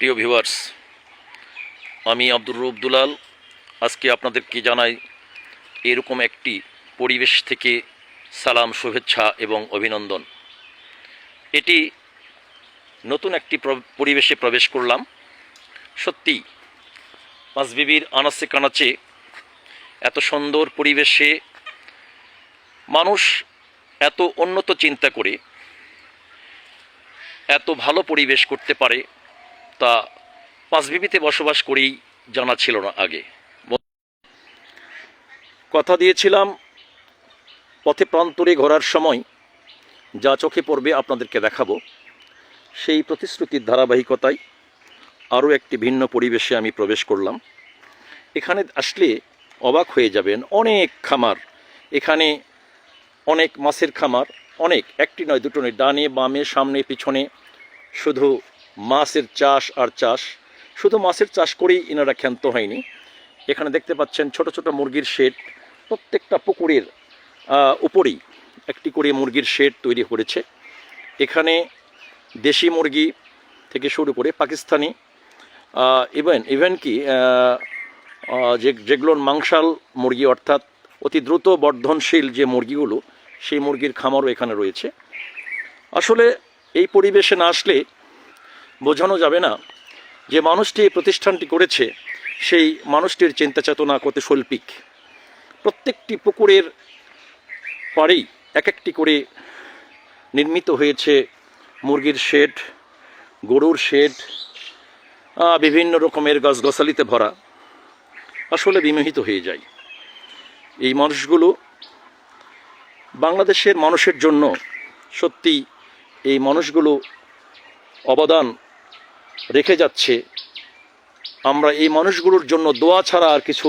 প্রিয় ভিউয়ার্স, আমি আব্দুর রউফ দুলাল আজকে আপনাদেরকে জানাই এরকম একটি পরিবেশ থেকে সালাম, শুভেচ্ছা এবং অভিনন্দন। এটি নতুন একটি পরিবেশে প্রবেশ করলাম। সত্যি পাঁচবিবির আনাচে কানাচে এত সুন্দর পরিবেশে মানুষ এত উন্নত চিন্তা করে এত ভালো পরিবেশ করতে পারে তা পাঁচবিবিতে বসবাস করেই জানা ছিল না আগে। কথা দিয়েছিলাম পথে প্রান্তরে ঘোরার সময় যা চোখে পড়বে আপনাদেরকে দেখাবো। সেই প্রতিশ্রুতির ধারাবাহিকতায় আরও একটি ভিন্ন পরিবেশে আমি প্রবেশ করলাম। এখানে আসলে অবাক হয়ে যাবেন, অনেক খামার, এখানে অনেক মাছের খামার, অনেক, একটি নয় দুটো নয়, ডানে বামে সামনে পিছনে শুধু মাছের চাষ আর চাষ। শুধু মাছের চাষ করেই এনারা ক্ষান্ত হয়নি। এখানে দেখতে পাচ্ছেন ছোট ছোট মুরগির শেড, প্রত্যেকটা পুকুরের উপরেই একটি করে মুরগির শেড তৈরি করেছে। এখানে দেশি মুরগি থেকে শুরু করে পাকিস্তানি ইভেন কি যেগুলোর মাংসাল মুরগি, অর্থাৎ অতি দ্রুত বর্ধনশীল যে মুরগিগুলো, সেই মুরগির খামারও এখানে রয়েছে। আসলে এই পরিবেশে না আসলে বোঝানো যাবে না যে মানুষটি এই প্রতিষ্ঠানটি করেছে, সেই মানুষটির চিন্তা চেতনা কত শৈল্পিক। প্রত্যেকটি পুকুরের পাড়েই এক একটি করে নির্মিত হয়েছে মুরগির শেড, গরুর শেড, বিভিন্ন রকমের গাছগাছালিতে ভরা। আসলে বিমোহিত হয়ে যায়। এই মানুষগুলো বাংলাদেশের মানুষের জন্য, সত্যি এই মানুষগুলো অবদান রেখে যাচ্ছে। আমরা এই মানুষগুলোর জন্য দোয়া ছাড়া আর কিছু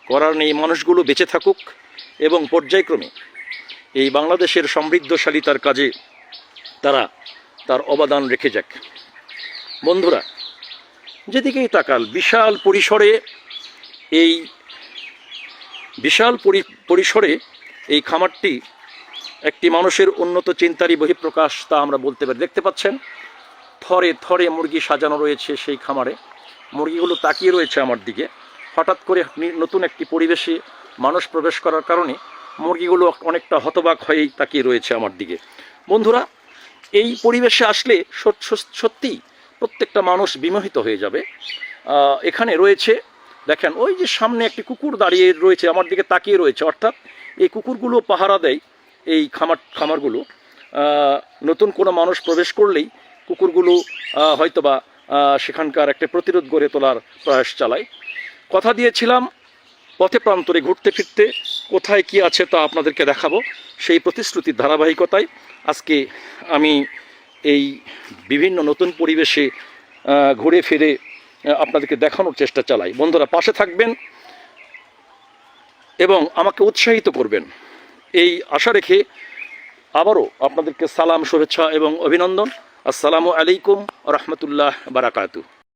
করার নেই। মানুষগুলো বেঁচে থাকুক এবং পর্যায়ক্রমে এই বাংলাদেশের সমৃদ্ধশালিতার কাজে তারা তার অবদান রেখে যাক। বন্ধুরা, যেদিকেই তাকাল বিশাল পরিসরে এই খামারটি একটি মানুষের উন্নত চিন্তারই বহিঃপ্রকাশ, তা আমরা বলতে পারি। দেখতে পাচ্ছেন থরে থরে মুরগি সাজানো রয়েছে সেই খামারে। মুরগিগুলো তাকিয়ে রয়েছে আমার দিকে। হঠাৎ করে নতুন একটি পরিবেশে মানুষ প্রবেশ করার কারণে মুরগিগুলো অনেকটা হতবাক হয়েই তাকিয়ে রয়েছে আমার দিকে। বন্ধুরা, এই পরিবেশে আসলে সত্যি প্রত্যেকটা মানুষ বিমোহিত হয়ে যাবে। এখানে রয়েছে, দেখেন ওই যে সামনে একটি কুকুর দাঁড়িয়ে রয়েছে, আমার দিকে তাকিয়ে রয়েছে। অর্থাৎ এই কুকুরগুলো পাহারা দেয় এই খামারগুলো। নতুন কোনো মানুষ প্রবেশ করলেই কুকুরগুলো হয়তোবা সেখানকার একটা প্রতিরোধ গড়ে তোলার প্রয়াস চালায়। কথা দিয়েছিলাম পথে প্রান্তরে ঘুরতে ফিরতে কোথায় কি আছে তা আপনাদেরকে দেখাবো। সেই প্রতিশ্রুতির ধারাবাহিকতায় আজকে আমি এই বিভিন্ন নতুন পরিবেশে ঘুরে ফিরে আপনাদেরকে দেখানোর চেষ্টা চালাই। বন্ধুরা, পাশে থাকবেন এবং আমাকে উৎসাহিত করবেন, এই আশা রেখে আবারও আপনাদেরকে সালাম, শুভেচ্ছা এবং অভিনন্দন। আসসালামু আলাইকুম রহমতুল্লাহ বারাকাতু।